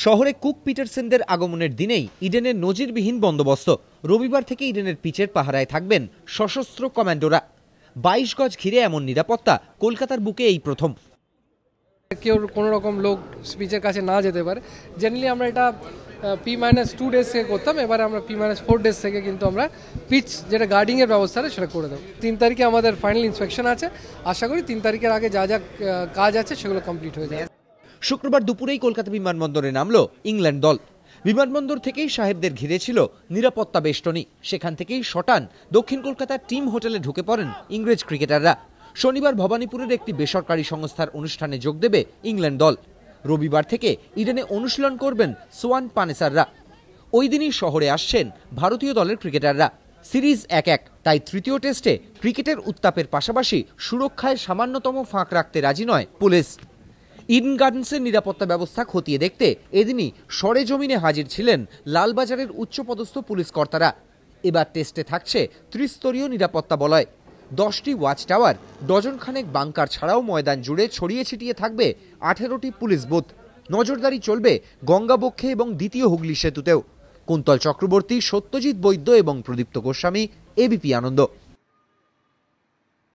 শহরে কুক পিটারসেনদের আগমনের দিনেই ইডেনের নজিরবিহীন বন্দোবস্ত। রবিবার থেকে ইডেনের পিচের পাহারায় থাকবেন সশস্ত্র কমান্ডোরা। 22 গজ ঘিরে এমন নিরাপত্তা কলকাতার বুকে এই প্রথম। কেউ কোনো রকম লোক পিচের কাছে না যেতে পারে। জেনারেলি আমরা এটা P-2 ডেজ থেকে করতাম, এবারে আমরা P-4 ডেজ থেকে কিন্তু আমরা পিচ যেটা গার্ডিংয়ের ব্যবস্থা আছে সেটা করে দেবো। 3 তারিখে আমাদের ফাইনাল ইন্সপেকশন আছে, আশা করি 3 তারিখের আগে যা যা কাজ আছে সেগুলো কমপ্লিট হয়ে যাবে। শুক্রবার দুপুরেই কলকাতা বিমানবন্দরে নামল ইংল্যান্ড দল। বিমানবন্দর থেকেই সাহেবদের ঘিরেছিল নিরাপত্তা বেষ্টনী। সেখান থেকেই শটান দক্ষিণ কলকাতার টিম হোটেলে ঢুকে পড়েন ইংরেজ ক্রিকেটাররা। শনিবার ভবানীপুরের একটি বেসরকারি সংস্থার অনুষ্ঠানে যোগ দেবে ইংল্যান্ড দল। রবিবার থেকে ইডেনে অনুশীলন করবেন সোয়ান পানেসাররা। ওই দিনই শহরে আসছেন ভারতীয় দলের ক্রিকেটাররা। সিরিজ 1-1, তাই তৃতীয় টেস্টে ক্রিকেটের উত্তাপের পাশাপাশি সুরক্ষায় সামান্যতম ফাঁক রাখতে রাজি নয় পুলিশ। ইডেন গার্ডেন্সের নিরাপত্তা ব্যবস্থা খতিয়ে দেখতে এদিনই সরেজমিনে হাজির ছিলেন লালবাজারের উচ্চপদস্থ পুলিশ কর্তারা। এবার টেস্টে থাকছে ত্রিস্তরীয় নিরাপত্তা বলয়, 10টি ওয়াচ টাওয়ার, ডজনখানেক বাংকার ছাড়াও ময়দান জুড়ে ছড়িয়ে ছিটিয়ে থাকবে 18টি পুলিশ বুথ। নজরদারি চলবে গঙ্গাবক্ষে এবং দ্বিতীয় হুগলি সেতুতেও। কুন্তল চক্রবর্তী, সত্যজিৎ বৈদ্য এবং প্রদীপ্ত গোস্বামী, এবিপি আনন্দ।